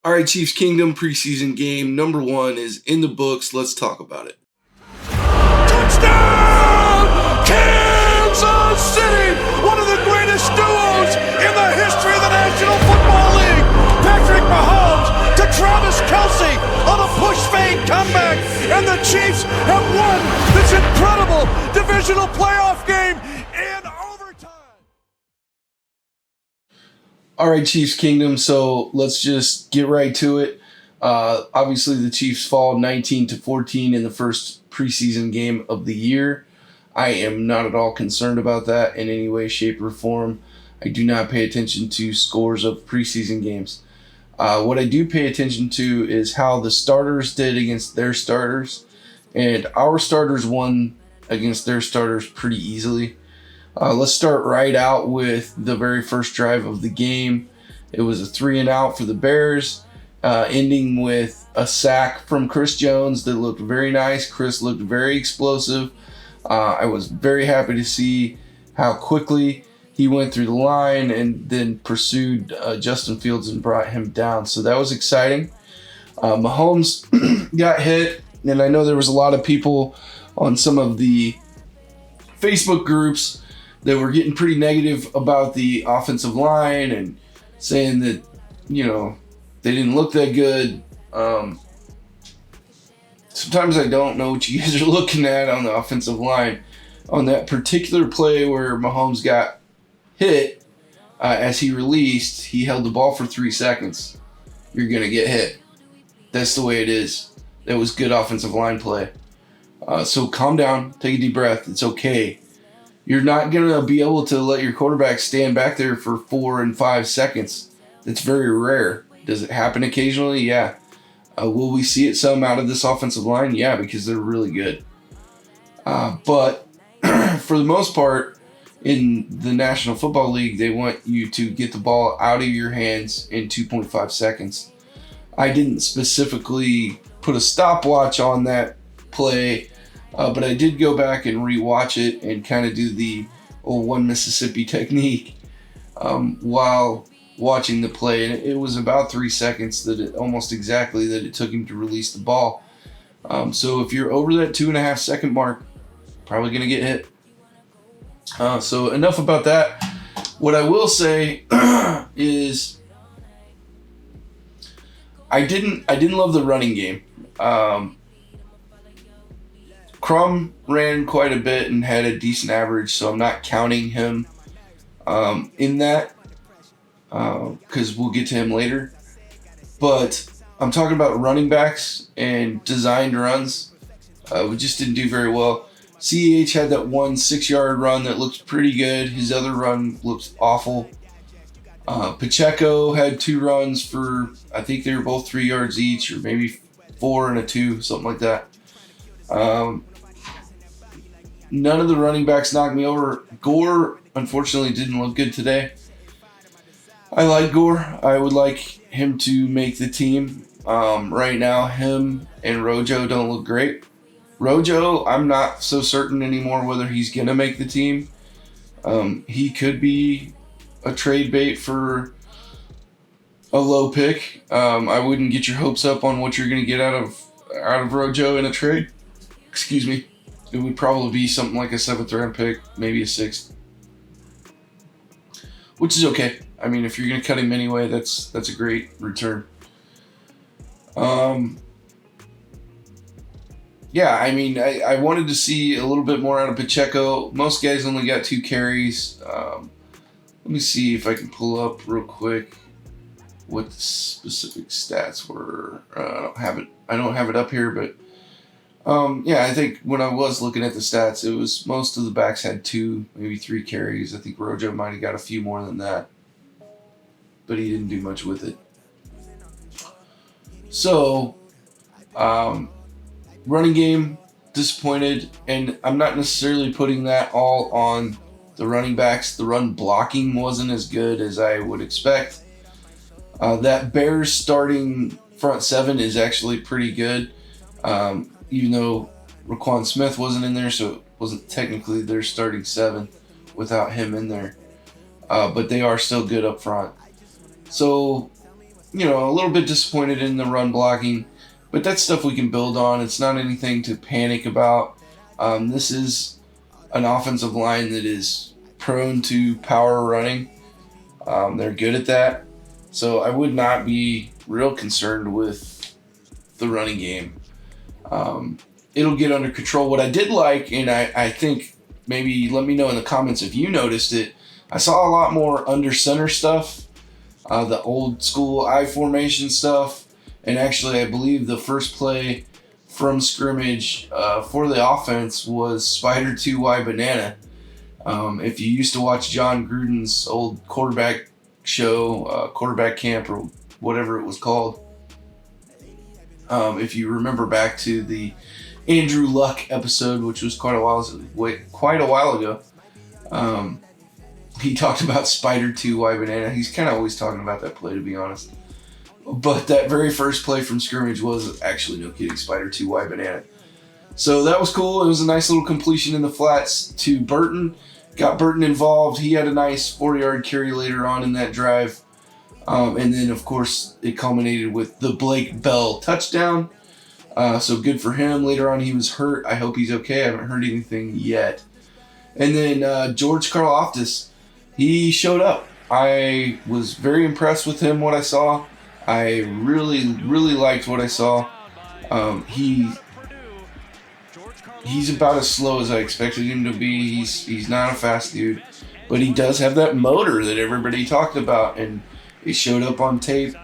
All right, Chiefs Kingdom preseason game number 1 is in the books. Let's talk about it. Touchdown! Kansas City! One of the greatest duos in the history of the National Football League. Patrick Mahomes to Travis Kelce on a push-fade comeback. And the Chiefs have won this incredible divisional playoff game in overtime. All right, Chiefs Kingdom, so let's just get right to it. Obviously, the Chiefs fall 19-14 in the first preseason game of the year. I am not at all concerned about that in any way, shape, or form. I do not pay attention to scores of preseason games. What I do pay attention to is how the starters did against their starters, and our starters won against their starters pretty easily. Let's start right out with the very first drive of the game. It was a 3-and-out for the Bears, ending with a sack from Chris Jones that looked very nice. Chris looked very explosive. I was very happy to see how quickly he went through the line and then pursued Justin Fields and brought him down. So that was exciting. Mahomes got hit, and I know there was a lot of people on some of the Facebook groups that were getting pretty negative about the offensive line and saying that, they didn't look that good. Sometimes I don't know what you guys are looking at on the offensive line. On that particular play where Mahomes got hit, as he released, he held the ball for 3 seconds. You're going to get hit. That's the way it is. That was good offensive line play. So calm down, take a deep breath. It's okay. You're not going to be able to let your quarterback stand back there for 4 and 5 seconds. That's very rare. Does it happen occasionally? Yeah. Will we see it some out of this offensive line? Yeah, because they're really good. But for the most part, in the National Football League, they want you to get the ball out of your hands in 2.5 seconds. I didn't specifically put a stopwatch on that play, but I did go back and rewatch it and kind of do the one Mississippi technique while watching the play, and it was about 3 seconds almost exactly that it took him to release the ball. So if you're over that 2.5 second mark, probably going to get hit. So enough about that. What I will say is I didn't love the running game. Crum ran quite a bit and had a decent average, so I'm not counting him in that because we'll get to him later. But I'm talking about running backs and designed runs. We just didn't do very well. CEH had that 1 6-yard run that looked pretty good. His other run looked awful. Pacheco had 2 runs for, I think they were both 3 yards each, or maybe 4 and a 2, something like that. None of the running backs knocked me over. Gore, unfortunately, didn't look good today. I like Gore. I would like him to make the team. Right now, him and Rojo don't look great. Rojo, I'm not so certain anymore whether he's going to make the team. He could be a trade bait for a low pick. I wouldn't get your hopes up on what you're going to get out of Rojo in a trade. Excuse me. It would probably be something like a 7th round pick, maybe a 6th. Which is okay. I mean, if you're going to cut him anyway, that's a great return. Yeah, I mean, I wanted to see a little bit more out of Pacheco. Most guys only got 2 carries. Let me see if I can pull up real quick what the specific stats were. I don't have it up here, but yeah, I think when I was looking at the stats, it was most of the backs had 2, maybe 3 carries. I think Rojo might have got a few more than that, but he didn't do much with it. So, running game, disappointed, and I'm not necessarily putting that all on the running backs. The run blocking wasn't as good as I would expect. That Bears starting front 7 is actually pretty good, even though Roquan Smith wasn't in there, so it wasn't technically their starting 7 without him in there. But they are still good up front. So a little bit disappointed in the run blocking, but that's stuff we can build on. It's not anything to panic about. This is an offensive line that is prone to power running. They're good at that. So I would not be real concerned with the running game. It'll get under control. What I did like, and I think maybe let me know in the comments if you noticed it, I saw a lot more under center stuff, the old school I formation stuff, and actually I believe the first play from scrimmage for the offense was Spider 2Y Banana. If you used to watch John Gruden's old quarterback show, quarterback camp or whatever it was called, if you remember back to the Andrew Luck episode, which was quite a while ago, he talked about Spider 2Y Banana. He's kind of always talking about that play, to be honest. But that very first play from scrimmage was actually, no kidding, Spider 2Y Banana. So that was cool. It was a nice little completion in the flats to Burton. Got Burton involved. He had a nice 4-yard carry later on in that drive. And then, of course, it culminated with the Blake Bell touchdown. So good for him. Later on, he was hurt. I hope he's okay. I haven't heard anything yet. And then George Karlaftis, he showed up. I was very impressed with him, what I saw. I really, really liked what I saw. He's about as slow as I expected him to be. He's not a fast dude, but he does have that motor that everybody talked about, and it showed up on tape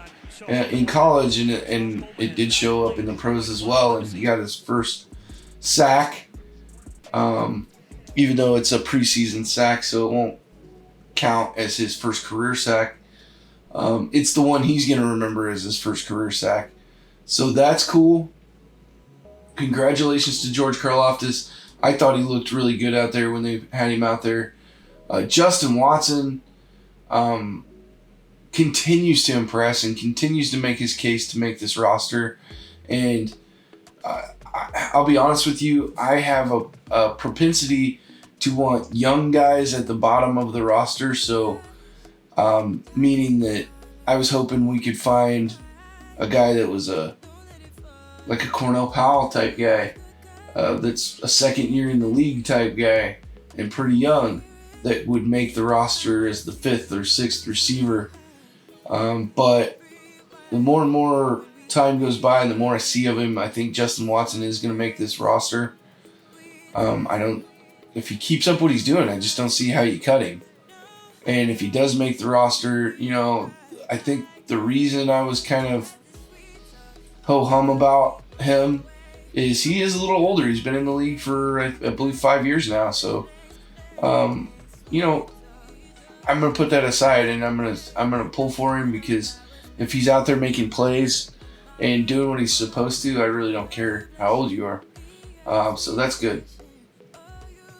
in college, and it did show up in the pros as well. And he got his first sack, even though it's a preseason sack, so it won't count as his first career sack. It's the one he's going to remember as his first career sack. So that's cool. Congratulations to George Karlaftis. I thought he looked really good out there when they had him out there. Justin Watson continues to impress and continues to make his case to make this roster. And I'll be honest with you, I have a propensity to want young guys at the bottom of the roster. So meaning that I was hoping we could find a guy that was like a Cornell Powell type guy, that's a second year in the league type guy and pretty young, that would make the roster as the 5th or 6th receiver. But the more and more time goes by and the more I see of him, I think Justin Watson is going to make this roster. If he keeps up what he's doing, I just don't see how you cut him. And if he does make the roster, I think the reason I was kind of ho-hum about him is he is a little older. He's been in the league for, I believe, 5 years now. So, I'm going to put that aside and I'm going to pull for him, because if he's out there making plays and doing what he's supposed to, I really don't care how old you are. So that's good.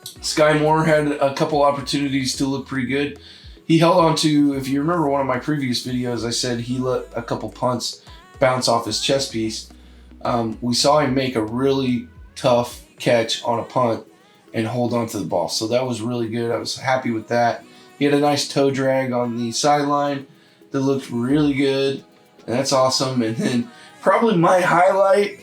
Skyy Moore had a couple opportunities to look pretty good. He held on to, if you remember one of my previous videos, I said he let a couple punts bounce off his chest piece. We saw him make a really tough catch on a punt and hold on to the ball. So that was really good. I was happy with that. He had a nice toe drag on the sideline that looked really good. And that's awesome. And then probably my highlight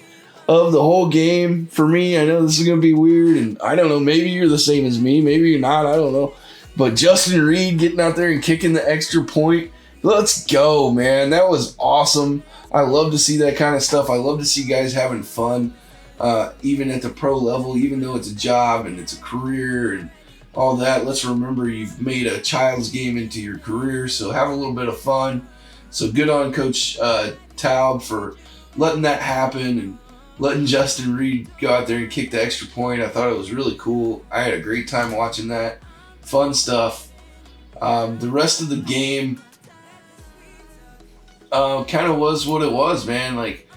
of the whole game for me, I know this is going to be weird, and I don't know, maybe you're the same as me, maybe you're not, I don't know. But Justin Reed getting out there and kicking the extra point, let's go, man. That was awesome. I love to see that kind of stuff. I love to see guys having fun, even at the pro level, even though it's a job and it's a career and all that. Let's remember you've made a child's game into your career, so have a little bit of fun. So good on Coach Taub for letting that happen and letting Justin Reed go out there and kick the extra point. I thought it was really cool. I had a great time watching that. Fun stuff. The rest of the game kind of was what it was, man. Like,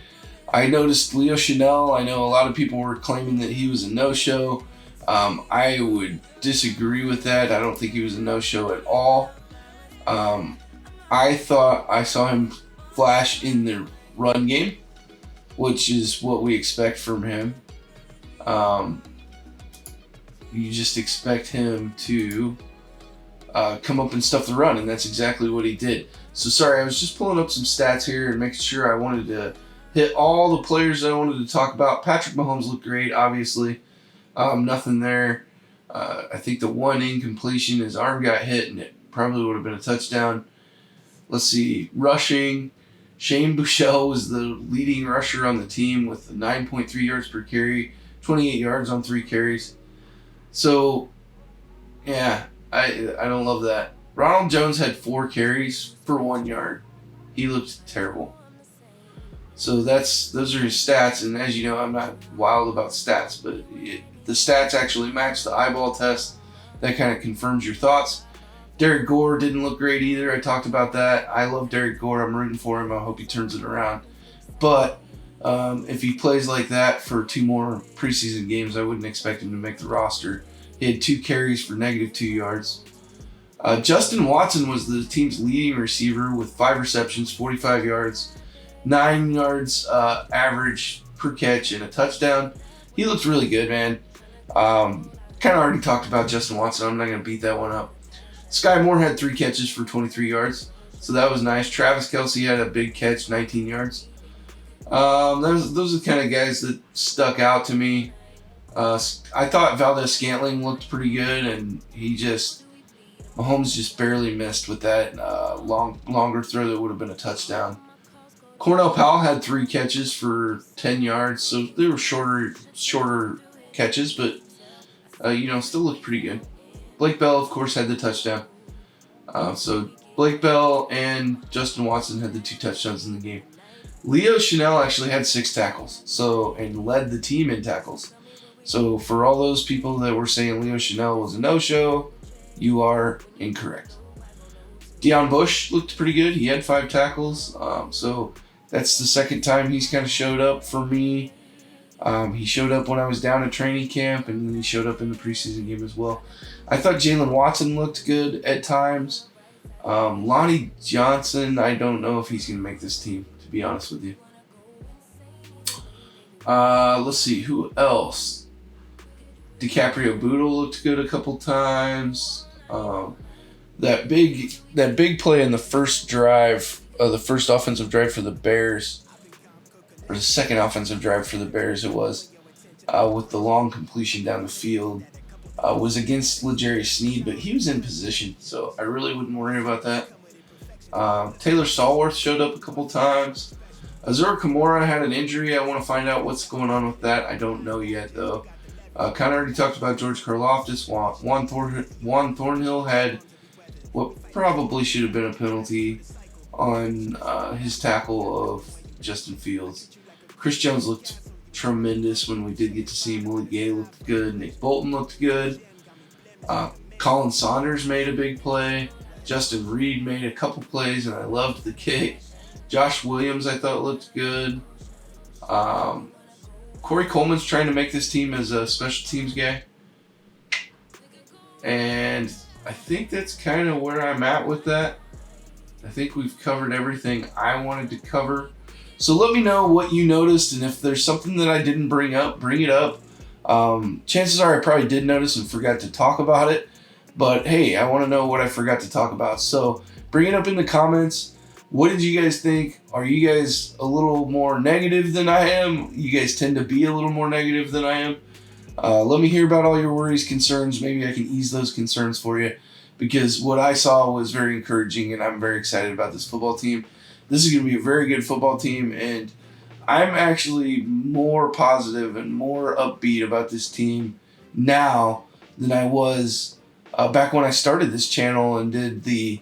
I noticed Leo Chanel. I know a lot of people were claiming that he was a no-show. I would disagree with that. I don't think he was a no-show at all. I thought I saw him flash in the run game, which is what we expect from him. You just expect him to come up and stuff the run, and that's exactly what he did. So sorry, I was just pulling up some stats here and making sure I wanted to hit all the players I wanted to talk about. Patrick Mahomes looked great, obviously. Nothing there. I think the one incompletion, his arm got hit and it probably would have been a touchdown. Let's see, rushing. Shane Buechele was the leading rusher on the team with 9.3 yards per carry, 28 yards on 3 carries. So, yeah, I don't love that. Ronald Jones had 4 carries for 1 yard. He looked terrible. So those are his stats, and as you know, I'm not wild about stats, but the stats actually match the eyeball test. That kind of confirms your thoughts. Derrick Gore didn't look great either. I talked about that. I love Derrick Gore. I'm rooting for him. I hope he turns it around. But if he plays like that for 2 more preseason games, I wouldn't expect him to make the roster. He had 2 carries for -2 yards. Justin Watson was the team's leading receiver with 5 receptions, 45 yards, 9 yards average per catch, and a touchdown. He looks really good, man. Kind of already talked about Justin Watson. I'm not going to beat that one up. Skyy Moore had 3 catches for 23 yards, so that was nice. Travis Kelce had a big catch, 19 yards. Those are the kind of guys that stuck out to me. I thought Valdes-Scantling looked pretty good, and Mahomes just barely missed with that longer throw that would have been a touchdown. Cornell Powell had 3 catches for 10 yards, so they were shorter catches, but still looked pretty good. Blake Bell, of course, had the touchdown. So Blake Bell and Justin Watson had the 2 touchdowns in the game. Leo Chenal actually had 6 tackles, and led the team in tackles. So for all those people that were saying Leo Chenal was a no-show, you are incorrect. Deon Bush looked pretty good. He had 5 tackles. So that's the second time he's kind of showed up for me. He showed up when I was down at training camp, and then he showed up in the preseason game as well. I thought Jalen Watson looked good at times. Lonnie Johnson, I don't know if he's going to make this team, to be honest with you. Let's see, who else? DiCaprio Boodle looked good a couple times. That big play in the first drive, the first offensive drive for the Bears, or the second offensive drive for the Bears it was, with the long completion down the field, was against L'Jarius Sneed, but he was in position, so I really wouldn't worry about that. Taylor Stallworth showed up a couple times. Azur Kamara had an injury. I want to find out what's going on with that. I don't know yet, though. Kind of already talked about George Karlaftis. Juan Thornhill had what probably should have been a penalty on his tackle of Justin Fields. Chris Jones looked tremendous when we did get to see him. Willie Gay looked good. Nick Bolton looked good. Colin Saunders made a big play. Justin Reed made a couple plays, and I loved the kick. Josh Williams, I thought, looked good. Corey Coleman's trying to make this team as a special teams guy. And I think that's kind of where I'm at with that. I think we've covered everything I wanted to cover. So let me know what you noticed, and if there's something that I didn't bring up, bring it up. Chances are I probably did notice and forgot to talk about it. But hey, I want to know what I forgot to talk about. So bring it up in the comments. What did you guys think? Are you guys a little more negative than I am? You guys tend to be a little more negative than I am. Let me hear about all your worries, concerns. Maybe I can ease those concerns for you, because what I saw was very encouraging, and I'm very excited about this football team. This is going to be a very good football team, and I'm actually more positive and more upbeat about this team now than I was back when I started this channel and did the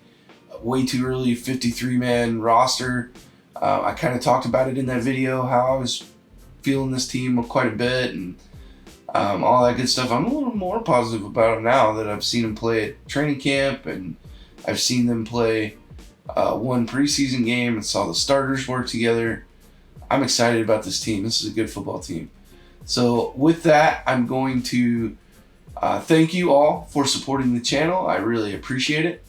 way too early 53-man roster. I kind of talked about it in that video, how I was feeling this team quite a bit and all that good stuff. I'm a little more positive about them now that I've seen them play at training camp, and I've seen them play one preseason game and saw the starters work together. I'm excited about this team. This is a good football team. So with that, I'm going to thank you all for supporting the channel. I really appreciate it.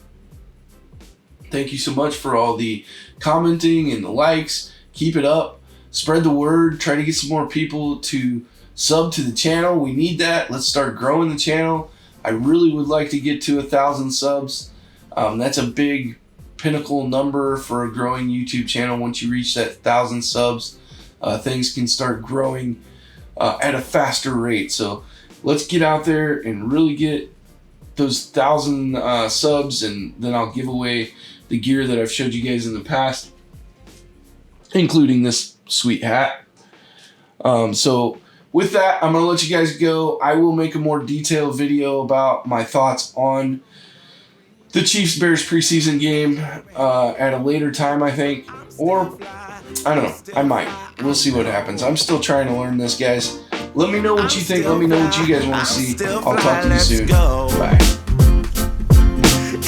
Thank you so much for all the commenting and the likes. Keep it up. Spread the word. Try to get some more people to sub to the channel. We need that. Let's start growing the channel. I really would like to get to 1,000 subs. That's a big pinnacle number for a growing YouTube channel. Once you reach that 1,000 subs, things can start growing at a faster rate. So let's get out there and really get those 1,000 subs, and then I'll give away the gear that I've showed you guys in the past, including this sweet hat. So with that, I'm going to let you guys go. I will make a more detailed video about my thoughts on the Chiefs-Bears preseason game at a later time, I think. Or, I don't know. I might. We'll see what happens. I'm still trying to learn this, guys. Let me know what you think. Let me know what you guys want to see. I'll talk to you soon. Bye.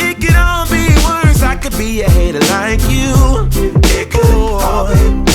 It could all be worse. I could be a hater like you. It could all be